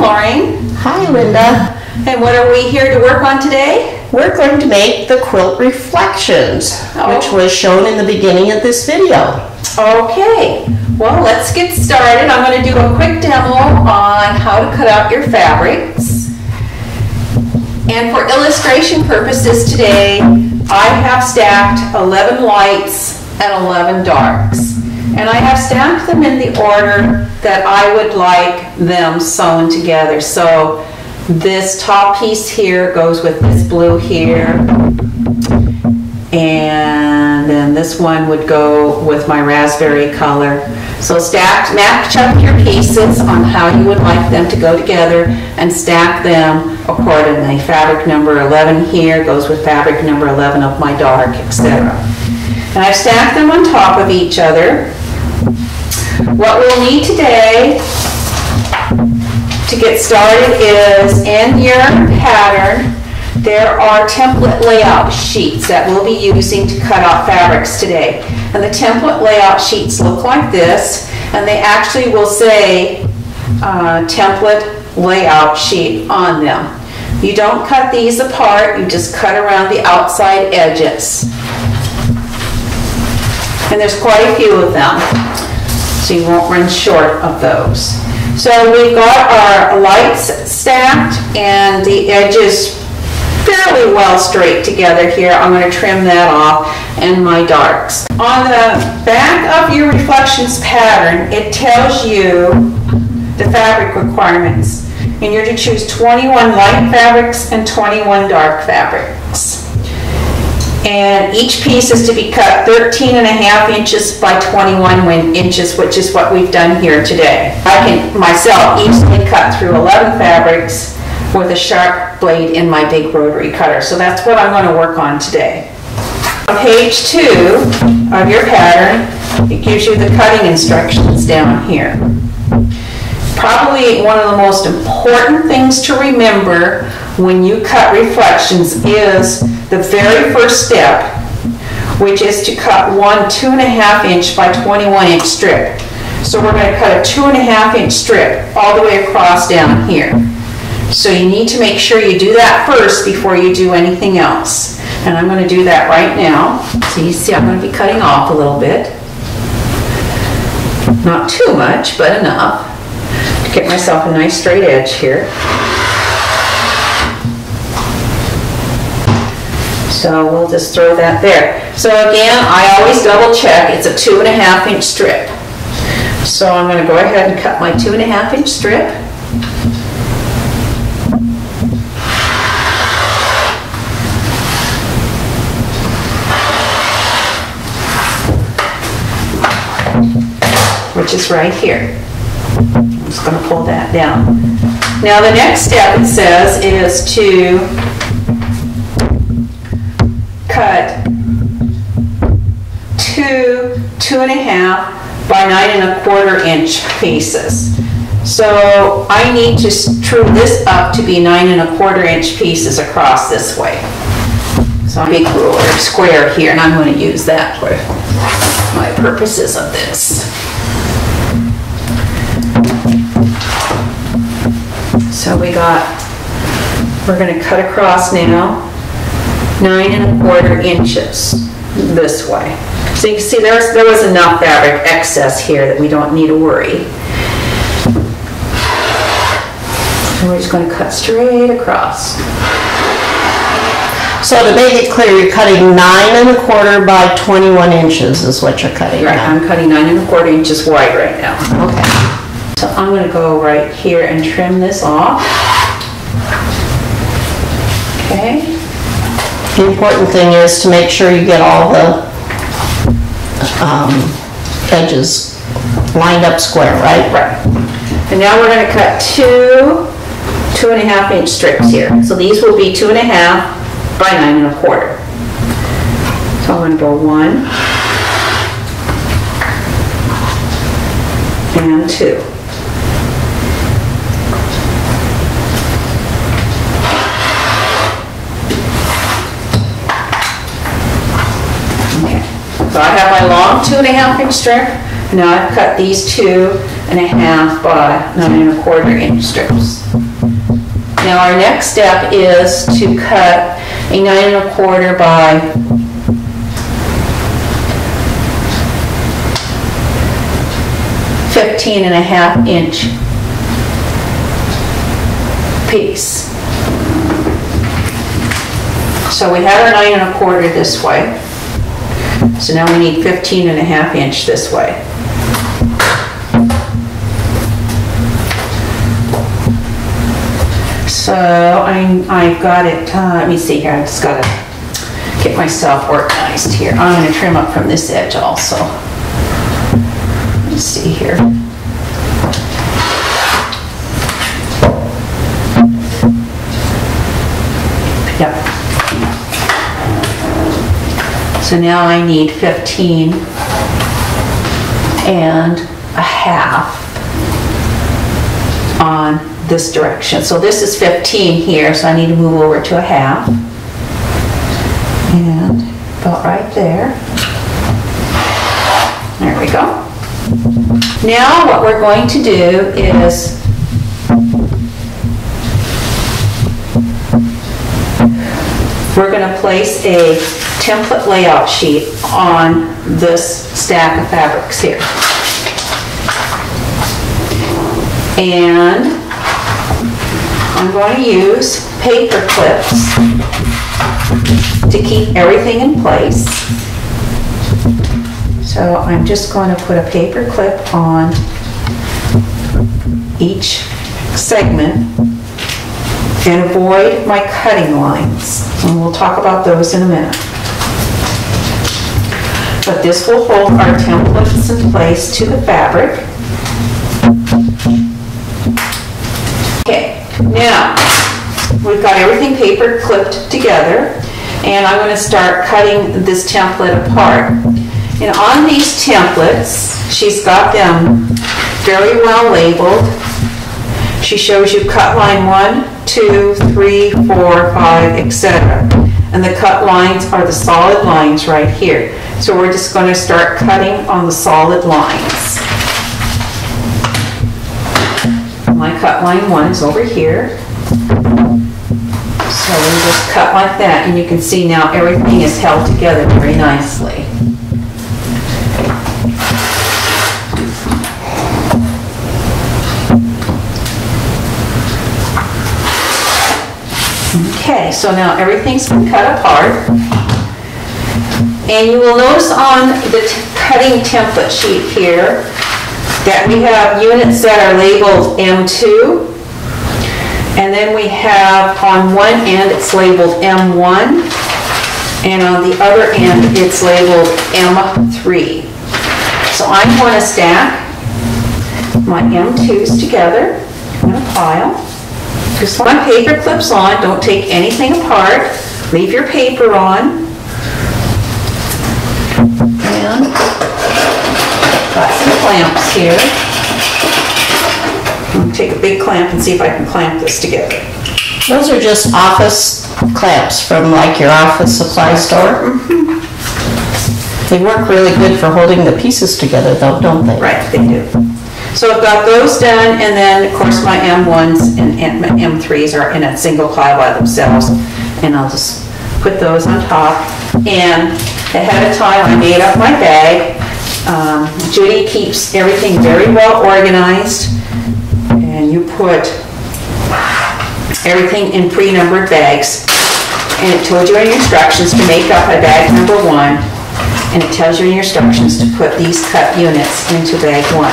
Lorraine. Hi, Linda. And what are we here to work on today? We're going to make the quilt reflections, which was shown in the beginning of this video. Okay, well, let's get started. I'm going to do a quick demo on how to cut out your fabrics. And for illustration purposes today, I have stacked 11 lights and 11 darks. And I have stacked them in the order that I would like them sewn together. So this top piece here goes with this blue here. And then this one would go with my raspberry color. So match up your pieces on how you would like them to go together and stack them accordingly. Fabric number 11 here goes with fabric number 11 of my dark, etc. And I've stacked them on top of each other. What we'll need today to get started is in your pattern, there are template layout sheets that we'll be using to cut out fabrics today. And the template layout sheets look like this, and they actually will say template layout sheet on them. You don't cut these apart, you just cut around the outside edges. And there's quite a few of them, so you won't run short of those. So we've got our lights stacked and the edges fairly well straight together here. I'm going to trim that off, and my darks. On the back of your reflections pattern, it tells you the fabric requirements. And you're to choose 21 light fabrics and 21 dark fabrics. And each piece is to be cut 13.5 inches by 21 inches, which is what we've done here today. I can myself easily cut through 11 fabrics with a sharp blade in my big rotary cutter. So that's what I'm going to work on today. On page 2 of your pattern, it gives you the cutting instructions down here. Probably one of the most important things to remember when you cut reflections is the very first step, which is to cut one 2.5 inch by 21 inch strip. So we're going to cut a 2.5 inch strip all the way across down here. So you need to make sure you do that first before you do anything else. And I'm going to do that right now. So you see I'm going to be cutting off a little bit. Not too much, but enough to get myself a nice straight edge here. So we'll just throw that there. So again, I always double check. It's a 2.5 inch strip. So I'm going to go ahead and cut my 2.5 inch strip. Which is right here. I'm just going to pull that down. Now the next step, it says, is to cut 2.5 by 9.25 inch pieces. So I need to trim this up to be 9.25 inch pieces across this way. So I'm a big ruler square here, and I'm going to use that for my purposes of this. So we're going to cut across now 9.25 inches this way. So you can see there was enough fabric excess here that we don't need to worry. And we're just going to cut straight across. So to make it clear, you're cutting 9.25 by 21 inches is what you're cutting. Right, now. I'm cutting 9.25 inches wide right now. Okay. So I'm going to go right here and trim this off. Okay. The important thing is to make sure you get all the edges lined up square, right? Right. And now we're going to cut 2.5 inch strips here. So these will be 2.5 by 9.25. So I'm going to go 1 and 2. So I have my long 2.5 inch strip. Now I've cut these two, 9.5 by 9.25 inch strips. Now our next step is to cut a 9.25 by 15.5 inch piece. So we have our 9.25 this way. So now we need 15.5 inch this way. So I've got it, let me see here, I just got to get myself organized here. I'm going to trim up from this edge also. Let's see here. Yep. So now I need 15.5 on this direction. So this is 15 here, so I need to move over to 1/2. And about right there. There we go. Now what we're going to do is we're going to place a template layout sheet on this stack of fabrics here. And I'm going to use paper clips to keep everything in place. So I'm just going to put a paper clip on each segment and avoid my cutting lines. And we'll talk about those in a minute. But this will hold our templates in place to the fabric. Okay, now we've got everything paper clipped together, and I'm going to start cutting this template apart. And on these templates, she's got them very well labeled. She shows you cut line 1, 2, 3, 4, 5, etc. And the cut lines are the solid lines right here. So we're just going to start cutting on the solid lines. My cut line 1 is over here. So we just cut like that, and you can see now everything is held together very nicely. Okay, so now everything's been cut apart. And you will notice on the cutting template sheet here that we have units that are labeled M2. And then we have on one end it's labeled M1. And on the other end it's labeled M3. So I'm going to stack my M2s together in a pile. Just put my paper clips on, don't take anything apart. Leave your paper on. And got some clamps here. I'll take a big clamp and see if I can clamp this together. Those are just office clamps from like your office supply store. Mm-hmm. They work really good for holding the pieces together though, don't they? Right, they do. So I've got those done, and then of course my M1s and M3s are in a single pile by themselves, and I'll just put those on top. And ahead of time I made up my bag. Judy keeps everything very well organized, and you put everything in pre-numbered bags. And it told you in your instructions to make up a bag number 1, and it tells you in your instructions to put these cut units into bag 1.